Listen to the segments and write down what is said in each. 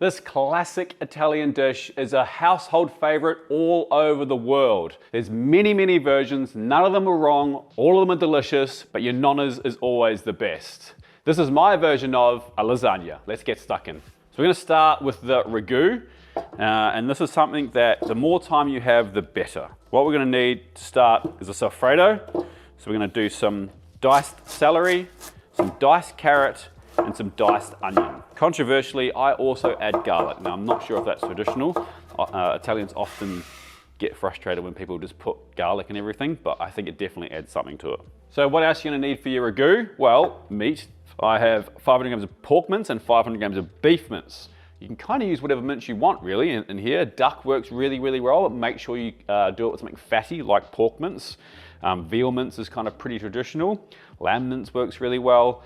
This classic Italian dish is a household favorite all over the world. There's many versions, none of them are wrong, all of them are delicious, but your nonna's is always the best. This is my version of a lasagna. Let's get stuck in. So we're gonna start with the ragu, and this is something that the more time you have, the better. What we're gonna need to start is a Sofrito. So we're gonna do some diced celery, some diced carrot, and some diced onion. Controversially, I also add garlic. Now, I'm not sure if that's traditional. Italians often get frustrated when people just put garlic in everything, but I think it definitely adds something to it. So what else are you gonna need for your ragu? Well, meat. I have 500 grams of pork mince and 500 grams of beef mince. You can kind of use whatever mince you want, really, in here. Duck works really well, but make sure you do it with something fatty, like pork mince. Veal mince is kind of pretty traditional. Lamb mince works really well.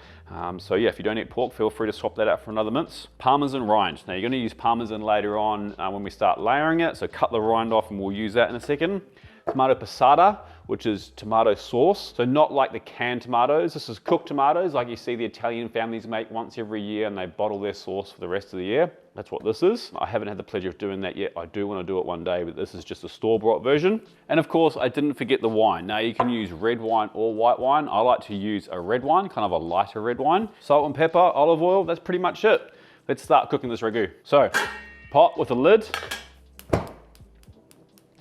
So yeah, if you don't eat pork, feel free to swap that out for another mince. Parmesan rind. Now you're gonna use Parmesan later on when we start layering it, so cut the rind off and we'll use that in a second. Tomato passata, which is tomato sauce. So not like the canned tomatoes. This is cooked tomatoes like you see the Italian families make once every year and they bottle their sauce for the rest of the year. That's what this is. I haven't had the pleasure of doing that yet. I do want to do it one day, but this is just a store-bought version. And of course, I didn't forget the wine. Now you can use red wine or white wine. I like to use a red wine, kind of a lighter red wine. Salt and pepper, olive oil, that's pretty much it. Let's start cooking this ragu. So, pot with a lid.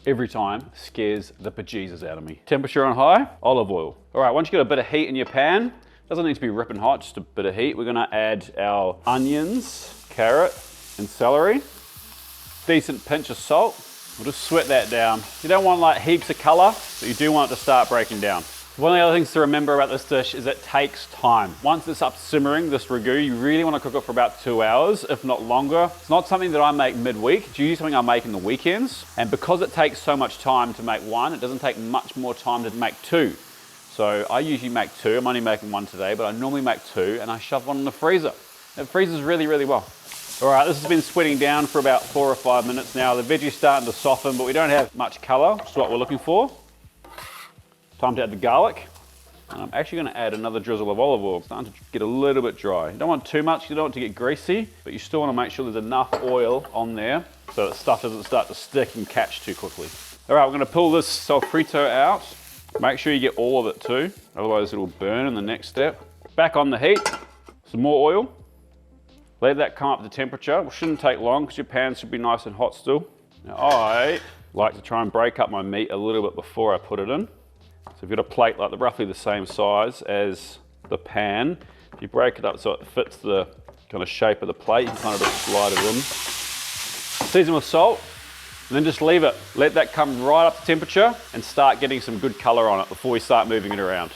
Every time scares the bejesus out of me. Temperature on high, olive oil. All right, once you get a bit of heat in your pan, doesn't need to be ripping hot, just a bit of heat. We're gonna add our onions, carrot, and celery. Decent pinch of salt. We'll just sweat that down. You don't want like heaps of color, but you do want it to start breaking down. One of the other things to remember about this dish is it takes time. Once it's up simmering, this ragu, you really want to cook it for about 2 hours, if not longer. It's not something that I make midweek. It's usually something I make in the weekends. And because it takes so much time to make one, it doesn't take much more time to make two. So I usually make two. I'm only making one today, but I normally make two and I shove one in the freezer. It freezes really well. All right, this has been sweating down for about 4 or 5 minutes now. The veggie's starting to soften, but we don't have much color, which is what we're looking for. Time to add the garlic. And I'm actually gonna add another drizzle of olive oil. It's starting to get a little bit dry. You don't want too much, you don't want it to get greasy, but you still wanna make sure there's enough oil on there so that stuff doesn't start to stick and catch too quickly. All right, we're gonna pull this Sofrito out. Make sure you get all of it too, otherwise it'll burn in the next step. Back on the heat, some more oil. Let that come up to temperature. It shouldn't take long because your pan should be nice and hot still. Now I like to try and break up my meat a little bit before I put it in. So if you've got a plate like roughly the same size as the pan, if you break it up so it fits the kind of shape of the plate, you can kind of just slide it in. Season with salt, and then just leave it. Let that come right up to temperature and start getting some good color on it before we start moving it around.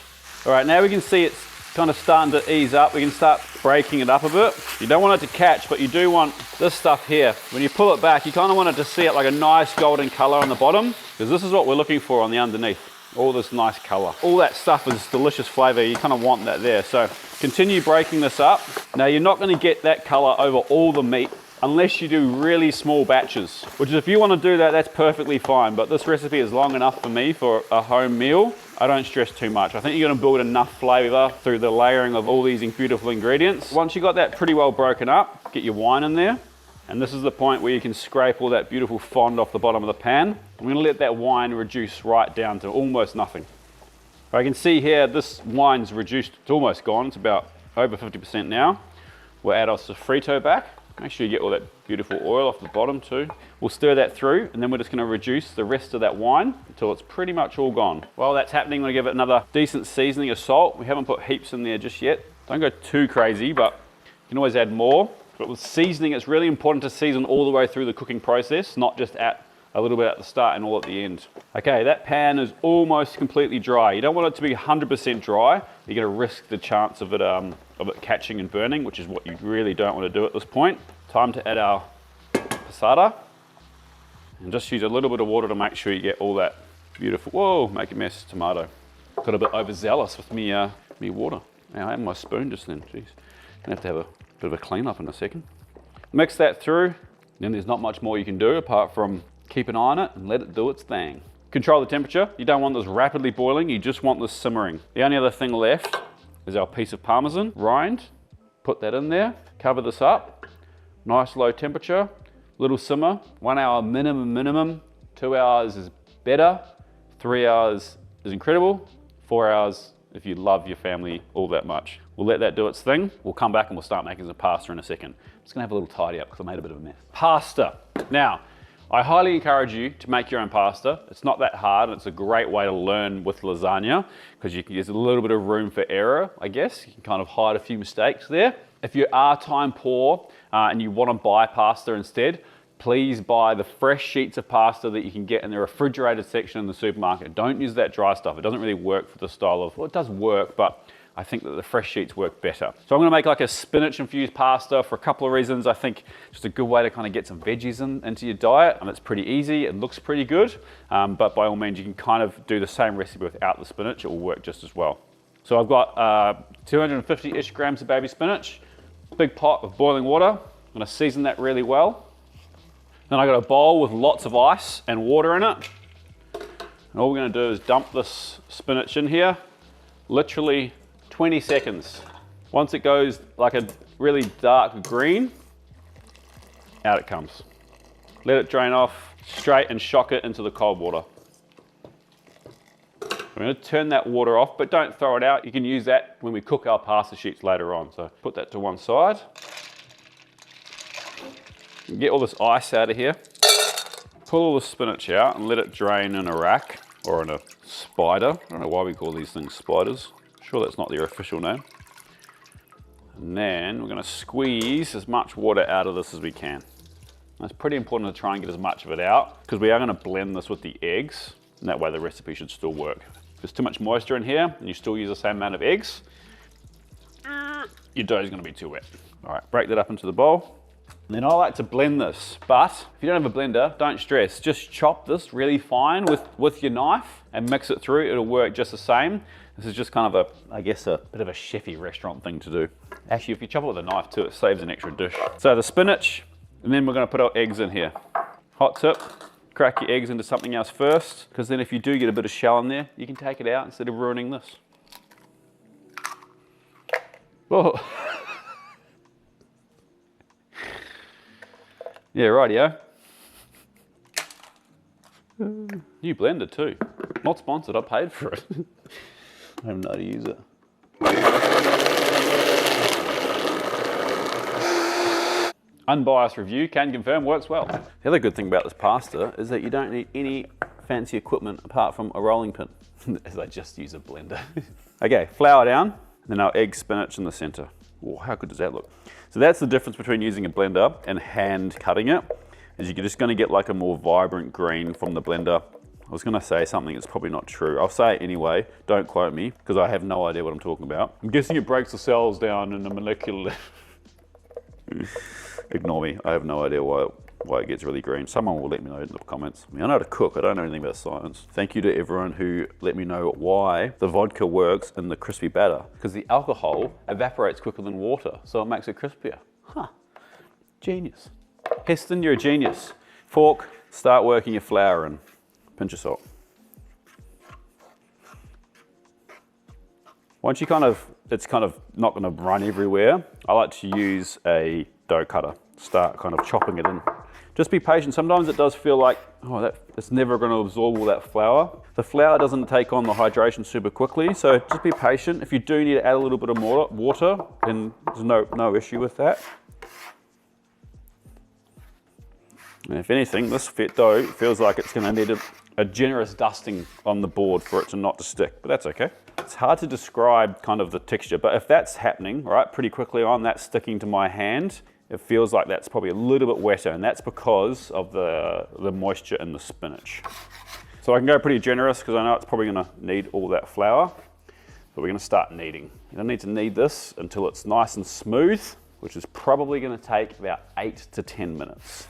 All right, now we can see it's kind of starting to ease up. We can start breaking it up a bit. You don't want it to catch, but you do want this stuff here. When you pull it back, you kind of want it to see it like a nice golden color on the bottom, because this is what we're looking for on the underneath. All this nice color. All that stuff is delicious flavor. You kind of want that there. So continue breaking this up. Now you're not going to get that color over all the meat unless you do really small batches, which is if you want to do that, that's perfectly fine. But this recipe is long enough for me for a home meal. I don't stress too much. I think you're going to build enough flavor through the layering of all these beautiful ingredients. Once you got that pretty well broken up, get your wine in there. And this is the point where you can scrape all that beautiful fond off the bottom of the pan. I'm gonna let that wine reduce right down to almost nothing. I can see here, this wine's reduced, it's almost gone. It's about over 50% now. We'll add our Sofrito back. Make sure you get all that beautiful oil off the bottom too. We'll stir that through, and then we're just gonna reduce the rest of that wine until it's pretty much all gone. While that's happening, I'm gonna give it another decent seasoning of salt. We haven't put heaps in there just yet. Don't go too crazy, but you can always add more. But with seasoning, it's really important to season all the way through the cooking process, not just at a little bit at the start and all at the end. Okay, that pan is almost completely dry. You don't want it to be 100% dry. You're gonna risk the chance of it catching and burning, which is what you really don't want to do at this point. Time to add our passata. And just use a little bit of water to make sure you get all that beautiful, whoa, make a mess, tomato. Got a bit overzealous with me water. Now I have my spoon just then, jeez. Gonna have to have a bit of a clean up in a second. Mix that through, then there's not much more you can do apart from keep an eye on it and let it do its thing. Control the temperature. You don't want this rapidly boiling, you just want this simmering. The only other thing left is our piece of Parmesan rind. Put that in there, cover this up. Nice low temperature, little simmer, 1 hour minimum, 2 hours is better, 3 hours is incredible, 4 hours if you love your family all that much. We'll let that do its thing. We'll come back and we'll start making some pasta in a second. I'm just gonna have a little tidy up because I made a bit of a mess. Pasta. Now, I highly encourage you to make your own pasta. It's not that hard and it's a great way to learn with lasagna because there's a little bit of room for error, I guess. You can kind of hide a few mistakes there. If you are time poor and you want to buy pasta instead, please buy the fresh sheets of pasta that you can get in the refrigerated section in the supermarket. Don't use that dry stuff. It doesn't really work for the style of, well, it does work, but I think that the fresh sheets work better. So I'm gonna make like a spinach infused pasta for a couple of reasons. I think just a good way to kind of get some veggies into your diet, and it's pretty easy, it looks pretty good, but by all means you can kind of do the same recipe without the spinach, it will work just as well. So I've got 250-ish grams of baby spinach, big pot of boiling water. I'm gonna season that really well. Then I got a bowl with lots of ice and water in it. And all we're gonna do is dump this spinach in here, literally 20 seconds. Once it goes like a really dark green, out it comes. Let it drain off straight and shock it into the cold water. I'm gonna turn that water off, but don't throw it out. You can use that when we cook our pasta sheets later on. So put that to one side. Get all this ice out of here. Pull all the spinach out and let it drain in a rack or in a spider. I don't know why we call these things spiders. Sure that's not their official name. And then we're gonna squeeze as much water out of this as we can. And it's pretty important to try and get as much of it out because we are gonna blend this with the eggs, and that way the recipe should still work. If there's too much moisture in here and you still use the same amount of eggs, your dough is gonna be too wet. All right, break that up into the bowl. And then I like to blend this, but if you don't have a blender, don't stress. Just chop this really fine with your knife and mix it through. It'll work just the same. This is just kind of I guess a bit of a chefy restaurant thing to do. Actually, if you chop it with a knife too, it saves an extra dish. So the spinach, and then we're gonna put our eggs in here. Hot tip, crack your eggs into something else first, because then if you do get a bit of shell in there, you can take it out instead of ruining this. Oh. Yeah, rightio. New blender too. Not sponsored, I paid for it. I don't know how to use it. Unbiased review, can confirm, works well. The other good thing about this pasta is that you don't need any fancy equipment apart from a rolling pin, as I just use a blender. Okay, flour down, then our egg spinach in the center. Oh, how good does that look? So that's the difference between using a blender and hand cutting it, is you're just gonna get like a more vibrant green from the blender. I was gonna say something that's probably not true. I'll say it anyway, don't quote me, because I have no idea what I'm talking about. I'm guessing it breaks the cells down in a molecular... Ignore me, I have no idea why it gets really green. Someone will let me know in the comments. I mean, I know how to cook, I don't know anything about science. Thank you to everyone who let me know why the vodka works in the crispy batter. Because the alcohol evaporates quicker than water, so it makes it crispier. Huh, genius. Heston, you're a genius. Fork, start working your flour in. Pinch of salt. Once it's kind of not gonna run everywhere, I like to use a dough cutter. Start kind of chopping it in. Just be patient. Sometimes it does feel like, oh, it's never going to absorb all that flour. The flour doesn't take on the hydration super quickly, so just be patient. If you do need to add a little bit of more water, then there's no issue with that. And if anything, this dough feels like it's going to need a generous dusting on the board for it to not to stick, but that's okay. It's hard to describe kind of the texture, but if that's happening, right, pretty quickly on, that's sticking to my hand, it feels like that's probably a little bit wetter, and that's because of the moisture in the spinach. So I can go pretty generous because I know it's probably gonna need all that flour, but we're gonna start kneading. You don't need to knead this until it's nice and smooth, which is probably gonna take about 8 to 10 minutes.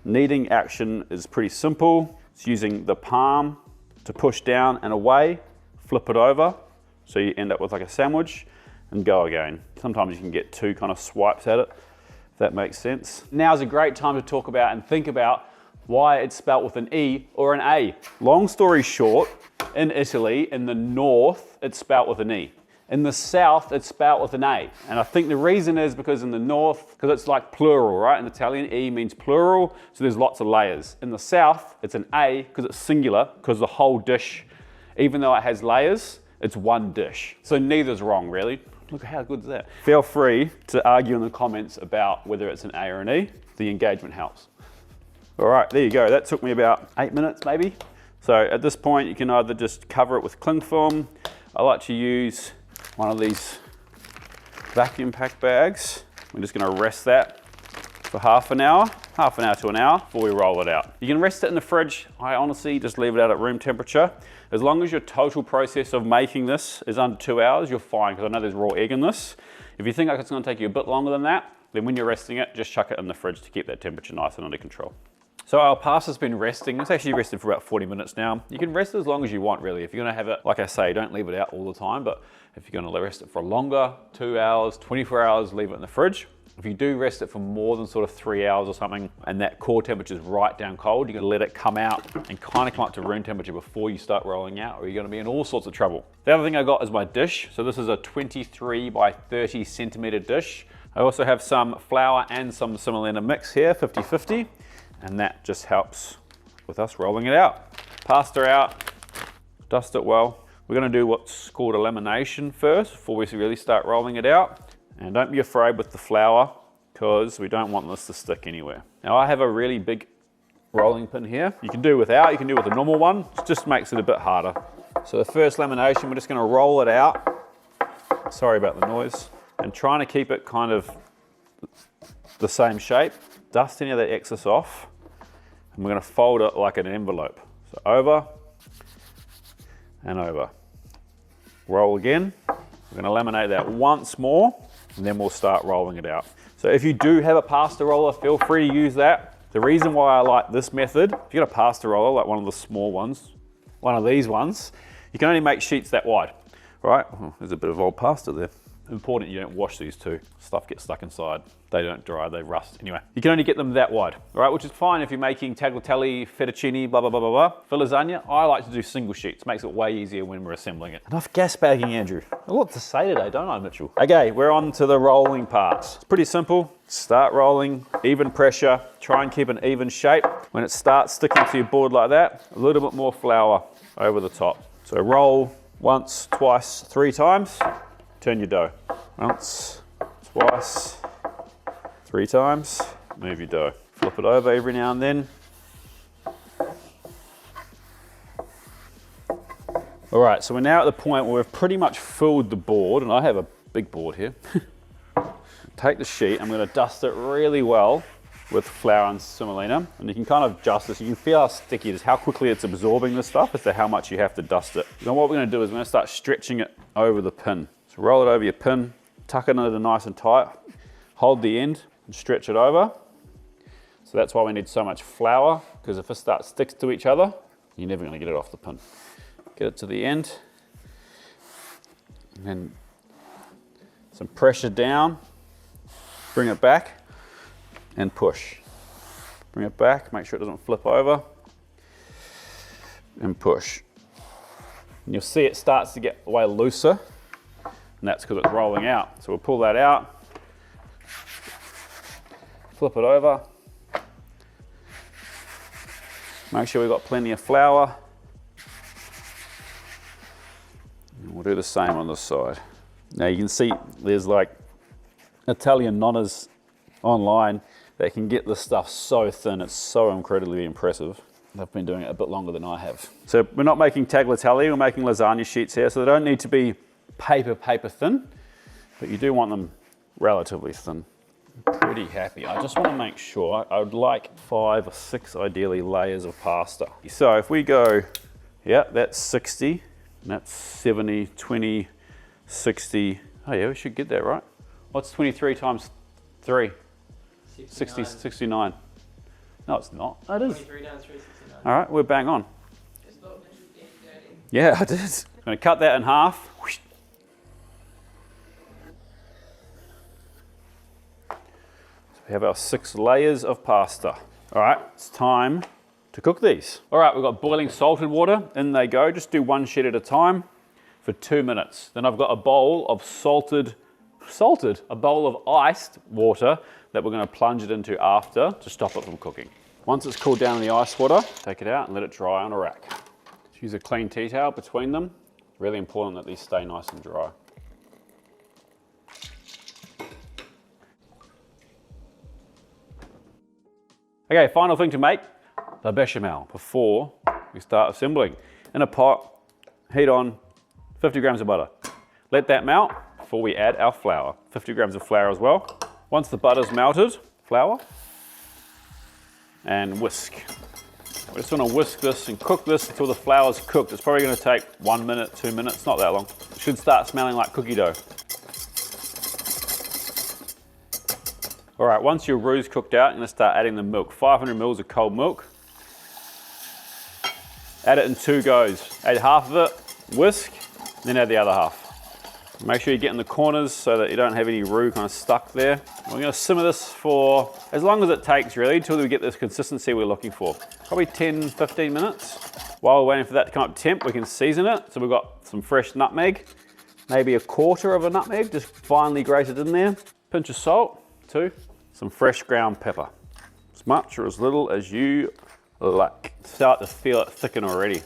Kneading action is pretty simple. It's using the palm to push down and away, flip it over, so you end up with like a sandwich, and go again. Sometimes you can get 2 kind of swipes at it, if that makes sense. Now's a great time to talk about and think about why it's spelt with an E or an A. Long story short, in Italy, in the north, it's spelt with an E. In the south, it's spelled with an A. And I think the reason is because in the north, because it's like plural, right? In Italian, E means plural, so there's lots of layers. In the south, it's an A because it's singular, because the whole dish, even though it has layers, it's one dish. So neither's wrong, really. Look how good is that? Feel free to argue in the comments about whether it's an A or an E. The engagement helps. All right, there you go. That took me about 8 minutes, maybe. So at this point, you can either just cover it with cling film. I like to use one of these vacuum pack bags. We're just gonna rest that for half an hour to an hour before we roll it out. You can rest it in the fridge. I honestly just leave it out at room temperature. As long as your total process of making this is under 2 hours, you're fine, because I know there's raw egg in this. If you think like it's gonna take you a bit longer than that, then when you're resting it, just chuck it in the fridge to keep that temperature nice and under control. So our pasta's been resting. It's actually rested for about 40 minutes now. You can rest as long as you want, really. If you're gonna have it, like I say, don't leave it out all the time, but if you're gonna rest it for longer, 2 hours, 24 hours, leave it in the fridge. If you do rest it for more than sort of 3 hours or something, and that core temperature is right down cold, you're gonna let it come out and kind of come up to room temperature before you start rolling out, or you're gonna be in all sorts of trouble. The other thing I got is my dish. So this is a 23 by 30 centimeter dish. I also have some flour and some semolina mix here, 50-50. And that just helps with us rolling it out. Pasta out, dust it well. We're gonna do what's called a lamination first before we really start rolling it out. And don't be afraid with the flour, because we don't want this to stick anywhere. Now I have a really big rolling pin here. You can do without, you can do with a normal one. It just makes it a bit harder. So the first lamination, we're just gonna roll it out. Sorry about the noise. And trying to keep it kind of the same shape. Dust any of that excess off. And we're gonna fold it like an envelope. So over and over. Roll again. We're gonna laminate that once more, and then we'll start rolling it out. So if you do have a pasta roller, feel free to use that. The reason why I like this method, if you got a pasta roller, like one of the small ones, one of these ones, you can only make sheets that wide, right? Oh, there's a bit of old pasta there. Important you don't wash these too. Stuff gets stuck inside. They don't dry, they rust. Anyway, you can only get them that wide, all right? Which is fine if you're making tagliatelle, fettuccine, blah, blah, blah, blah, blah. For lasagna, I like to do single sheets. Makes it way easier when we're assembling it. Enough gas bagging, Andrew. A lot to say today, don't I, Mitchell? Okay, we're on to the rolling parts. It's pretty simple. Start rolling, even pressure. Try and keep an even shape. When it starts sticking to your board like that, a little bit more flour over the top. So roll once, twice, 3 times. Turn your dough. Once, twice, 3 times, move your dough. Flip it over every now and then. All right, so we're now at the point where we've pretty much filled the board, and I have a big board here. Take the sheet, I'm gonna dust it really well with flour and semolina, and you can kind of adjust this. You can feel how sticky it is, how quickly it's absorbing this stuff as to how much you have to dust it. Then what we're gonna do is we're gonna start stretching it over the pin. So roll it over your pin, tuck it under nice and tight, hold the end and stretch it over. So that's why we need so much flour, because if it starts sticks to each other, you're never gonna get it off the pin. Get it to the end, and then some pressure down, bring it back and push. Bring it back, make sure it doesn't flip over, and push. And you'll see it starts to get way looser, and that's because it's rolling out. So we'll pull that out, flip it over, make sure we've got plenty of flour, and we'll do the same on this side. Now you can see there's like Italian nonnas online that can get this stuff so thin, it's so incredibly impressive. They've been doing it a bit longer than I have. So we're not making tagliatelle, we're making lasagna sheets here, so they don't need to be paper thin, but you do want them relatively thin. I'm pretty happy. I just want to make sure, I would like 5 or 6 ideally layers of pasta. So if we go, yeah, that's 60, and that's 70, 20, 60. Oh yeah, we should get that right. What's 23 times 3? 69. 69. No, it's not. Oh, it is. 23 down 369. All right, we're bang on. Yeah, I did. I'm going to cut that in half. We have our 6 layers of pasta. All right, it's time to cook these. All right, we've got boiling salted water. In they go. Just do 1 sheet at a time. for 2 minutes. Then I've got a bowl of a bowl of iced water that we're gonna plunge it into after to stop it from cooking. Once it's cooled down in the ice water, take it out and let it dry on a rack. Just use a clean tea towel between them. Really important that these stay nice and dry. Okay, final thing to make, the bechamel before we start assembling. In a pot, heat on 50 grams of butter. Let that melt before we add our flour. 50 grams of flour as well. Once the butter's melted, flour, and whisk. We just want to whisk this and cook this until the flour's cooked. It's probably going to take 1 minute, 2 minutes, not that long. It should start smelling like cookie dough. All right, once your roux's cooked out, you're going to start adding the milk. 500 mils of cold milk. Add it in 2 goes. Add half of it, whisk, then add the other half. Make sure you get in the corners so that you don't have any roux kind of stuck there. We're going to simmer this for as long as it takes really until we get this consistency we're looking for. Probably 10, 15 minutes. While we're waiting for that to come up to temp, we can season it. So we've got some fresh nutmeg, maybe 1/4 of a nutmeg, just finely grated in there. Pinch of salt, 2. Some fresh ground pepper. As much or as little as you like. Start to feel it thicken already.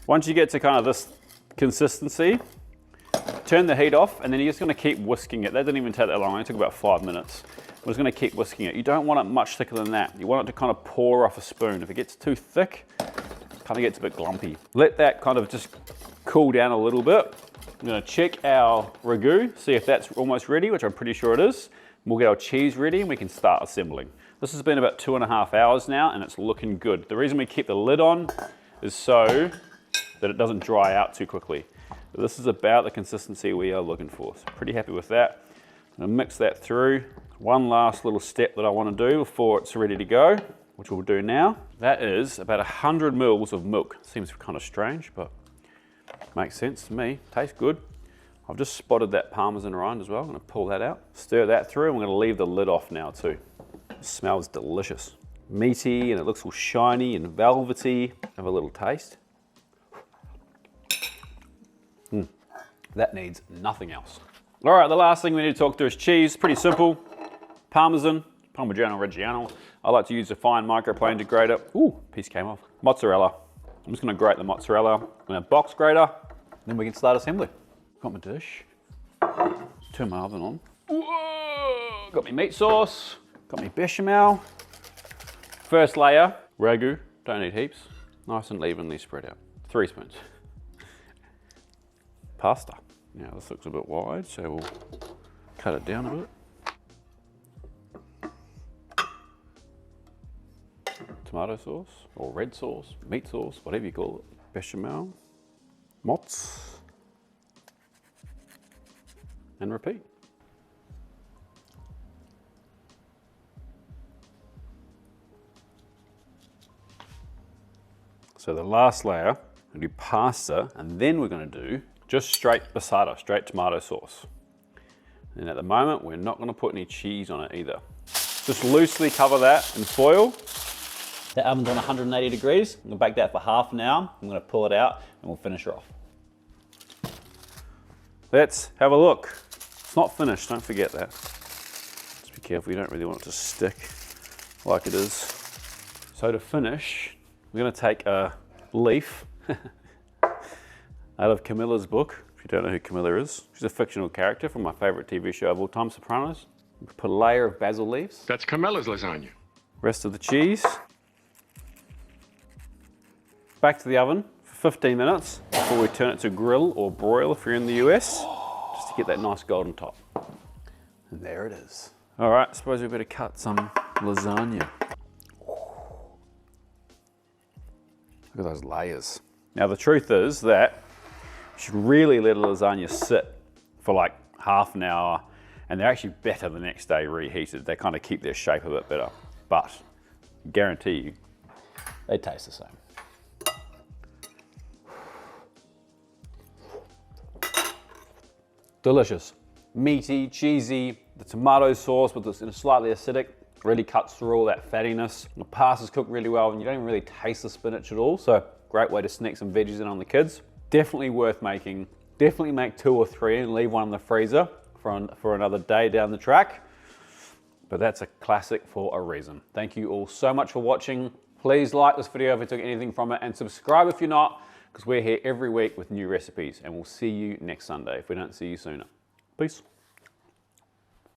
Once you get to kind of this consistency, turn the heat off, and then you're just going to keep whisking it. That didn't even take that long, it took about 5 minutes. We're just going to keep whisking it. You don't want it much thicker than that. You want it to kind of pour off a spoon. If it gets too thick, it kind of gets a bit glumpy. Let that kind of just cool down a little bit. I'm going to check our ragu, see if that's almost ready, which I'm pretty sure it is. We'll get our cheese ready and we can start assembling. This has been about 2.5 hours now and it's looking good. The reason we keep the lid on is so that it doesn't dry out too quickly. This is about the consistency we are looking for. So pretty happy with that. I'm gonna mix that through. One last little step that I want to do before it's ready to go, which we'll do now. That is about 100 mils of milk. Seems kind of strange, but makes sense to me. Tastes good. I've just spotted that Parmesan rind as well. I'm gonna pull that out, stir that through, and we're gonna leave the lid off now too. It smells delicious. Meaty, and it looks all shiny and velvety. Have a little taste. That needs nothing else. All right, the last thing we need to talk through is cheese. Pretty simple. Parmesan, Parmigiano Reggiano. I like to use a fine microplane to grate it. Ooh, piece came off. Mozzarella. I'm just gonna grate the mozzarella in a box grater, then we can start assembly. Got my dish. Turn my oven on. Whoa, got my meat sauce. Got my bechamel. First layer, ragu. Don't need heaps. Nice and evenly spread out. 3 spoons. Pasta. Now this looks a bit wide, so we'll cut it down a bit. Tomato sauce, or red sauce, meat sauce, whatever you call it. Bechamel, mozz, and repeat. So the last layer, we're gonna do pasta, and then we're gonna do just straight passata, straight tomato sauce. And at the moment, we're not gonna put any cheese on it either. Just loosely cover that in foil. The oven's on 180 degrees. I'm gonna bake that for half an hour. I'm gonna pull it out and we'll finish her off. Let's have a look. It's not finished, don't forget that. Just be careful, you don't really want it to stick like it is. So to finish, we're gonna take a leaf out of Camilla's book. If you don't know who Camilla is, she's a fictional character from my favorite TV show of all time, Sopranos. Put a layer of basil leaves. That's Camilla's lasagna. Rest of the cheese. Back to the oven for 15 minutes before we turn it to grill or broil if you're in the US, just to get that nice golden top. And there it is. All right, I suppose we better cut some lasagna. Look at those layers. Now the truth is that you should really let a lasagna sit for like half an hour, and they're actually better the next day reheated. They kind of keep their shape a bit better, but I guarantee you, they taste the same. Delicious. Meaty, cheesy, the tomato sauce with this slightly acidic really cuts through all that fattiness. The pasta's cooked really well and you don't even really taste the spinach at all, so great way to sneak some veggies in on the kids. Definitely worth making. Definitely make 2 or 3 and leave one in the freezer for another day down the track. But that's a classic for a reason. Thank you all so much for watching. Please like this video if you took anything from it, and subscribe if you're not, because we're here every week with new recipes, and we'll see you next Sunday if we don't see you sooner. Peace.